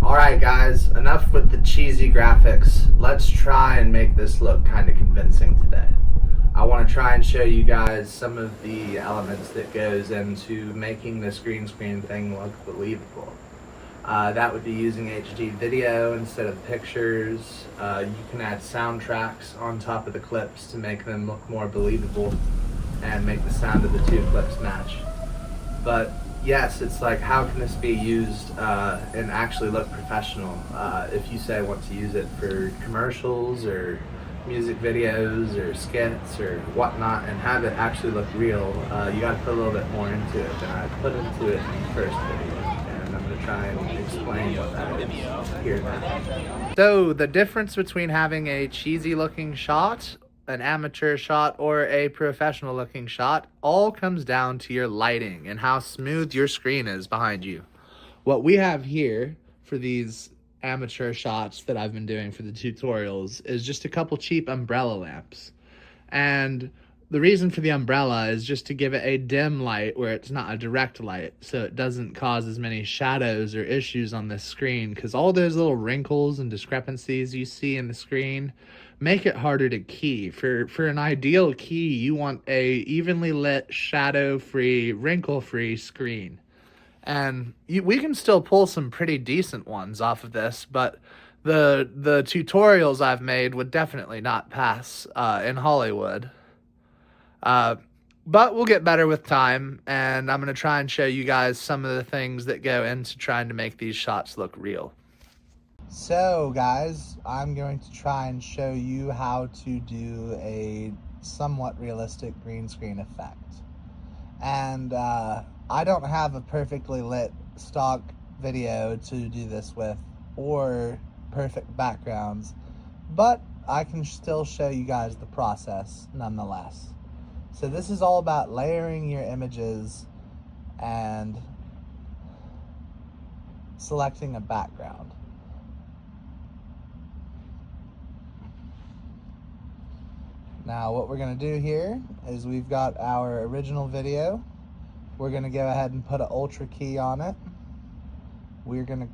Alright guys, enough with the cheesy graphics. Let's try and make this look kind of convincing today. I want to try and show you guys some of the elements that goes into making this green screen thing look believable. That would be using HD video instead of pictures. You can add soundtracks on top of the clips to make them look more believable and make the sound of the two clips match. But yes, it's like, how can this be used and actually look professional? If you say want to use it for commercials or music videos or skits or whatnot and have it actually look real, you got to put a little bit more into it than I put into it in the first video. And I'm going to try and explain what that is here now. So the difference between having a cheesy looking shot, an amateur shot, or a professional looking shot all comes down to your lighting and how smooth your screen is behind you. What we have here for these amateur shots that I've been doing for the tutorials is just a couple cheap umbrella lamps. And the reason for the umbrella is just to give it a dim light where it's not a direct light, so it doesn't cause as many shadows or issues on this screen, because all those little wrinkles and discrepancies you see in the screen make it harder to key. For an ideal key, you want a evenly lit, shadow-free, wrinkle-free screen. And we can still pull some pretty decent ones off of this, but the tutorials I've made would definitely not pass in Hollywood. But we'll get better with time, and I'm going to try and show you guys some of the things that go into trying to make these shots look real. So guys, I'm going to try and show you how to do a somewhat realistic green screen effect. And I don't have a perfectly lit stock video to do this with, or perfect backgrounds, but I can still show you guys the process nonetheless. So this is all about layering your images and selecting a background. Now what we're going to do here is we've got our original video. We're going to go ahead and put an ultra key on it. We're going to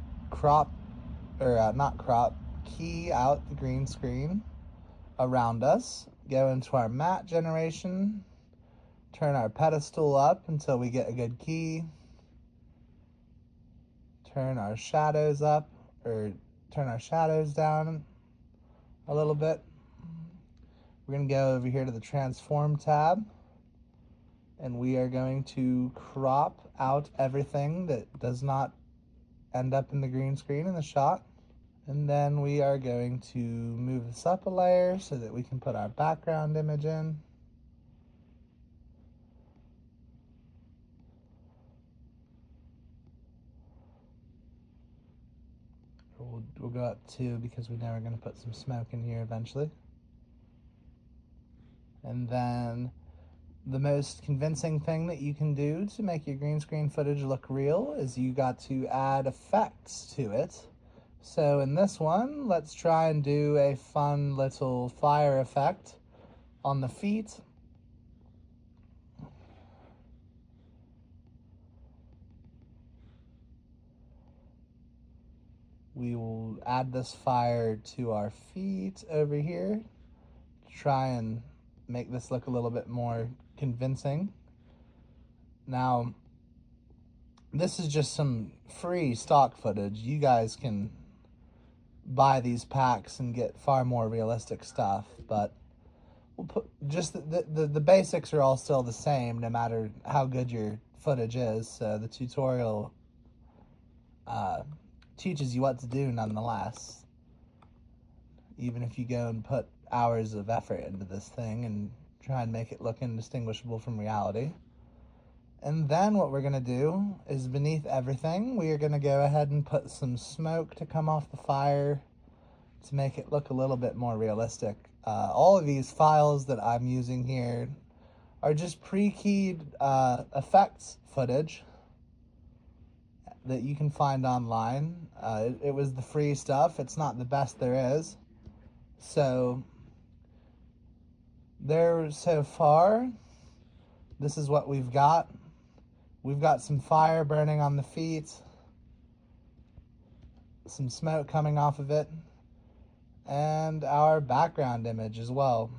key out the green screen around us. Go into our matte generation. Turn our pedestal up until we get a good key. Turn our shadows up, or turn our shadows down a little bit. We're going to go over here to the transform tab, and we are going to crop out everything that does not end up in the green screen in the shot. And then we are going to move this up a layer so that we can put our background image in. We'll go up 2 because we know we're going to put some smoke in here eventually. And then the most convincing thing that you can do to make your green screen footage look real is you got to add effects to it. So in this one, let's try and do a fun little fire effect on the feet. We will add this fire to our feet over here to try and make this look a little bit more convincing. Now, this is just some free stock footage. You guys can buy these packs and get far more realistic stuff, but we'll put just the basics are all still the same no matter how good your footage is. So the tutorial teaches you what to do nonetheless, even if you go and put hours of effort into this thing and try and make it look indistinguishable from reality. And then what we're going to do is, beneath everything, we are going to go ahead and put some smoke to come off the fire to make it look a little bit more realistic. All of these files that I'm using here are just pre-keyed effects footage that you can find online. It was the free stuff. It's not the best there is. So so far, this is what we've got. We've got some fire burning on the feet. some smoke coming off of it, and our background image as well.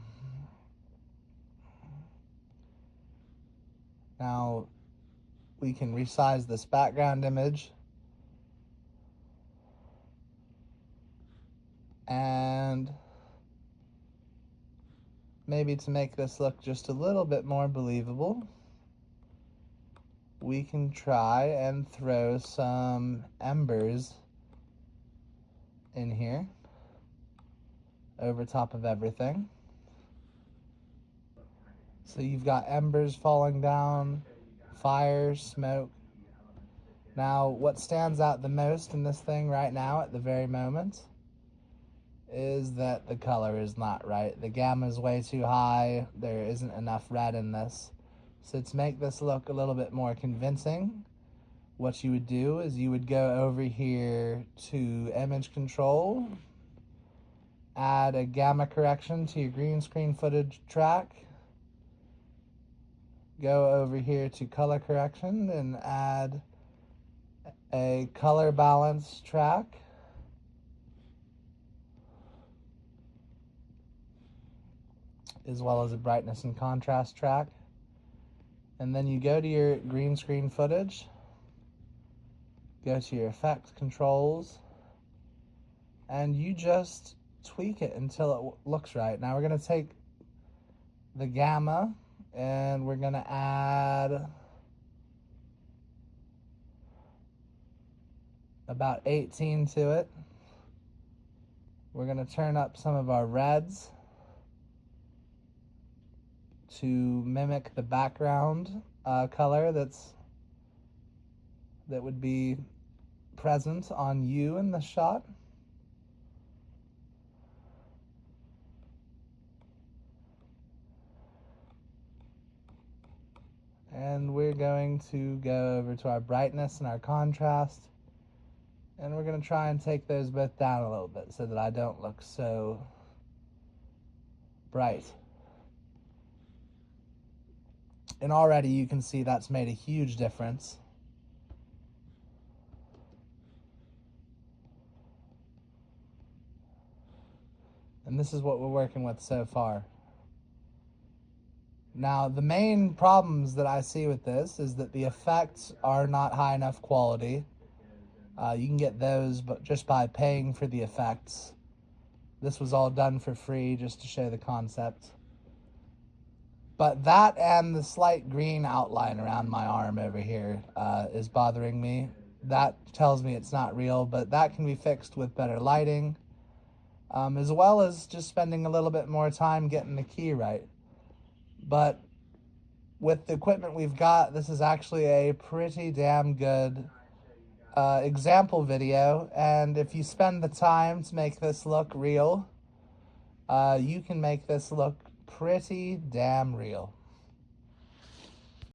Now we can resize this background image, and maybe to make this look just a little bit more believable, we can try and throw some embers in here over top of everything. So you've got embers falling down, fire, smoke. Now what stands out the most in this thing right now at the very moment is that the color is not right. The gamma is way too high. There isn't enough red in this. So to make this look a little bit more convincing, what you would do is you would go over here to image control, add a gamma correction to your green screen footage track, go over here to color correction and add a color balance track, as well as a brightness and contrast track. And then you go to your green screen footage, go to your effect controls, and you just tweak it until it looks right. Now we're going to take the gamma and we're going to add about 18 to it. We're going to turn up some of our reds to mimic the background color that would be present on you in the shot. And we're going to go over to our brightness and our contrast, and we're going to try and take those both down a little bit so that I don't look so bright. And already you can see that's made a huge difference. And this is what we're working with so far. Now, the main problems that I see with this is that the effects are not high enough quality. You can get those but just by paying for the effects. This was all done for free just to show the concept. But that and the slight green outline around my arm over here is bothering me. That tells me it's not real, but that can be fixed with better lighting, as well as just spending a little bit more time getting the key right. But with the equipment we've got, this is actually a pretty damn good example video, and if you spend the time to make this look real, you can make this look pretty damn real.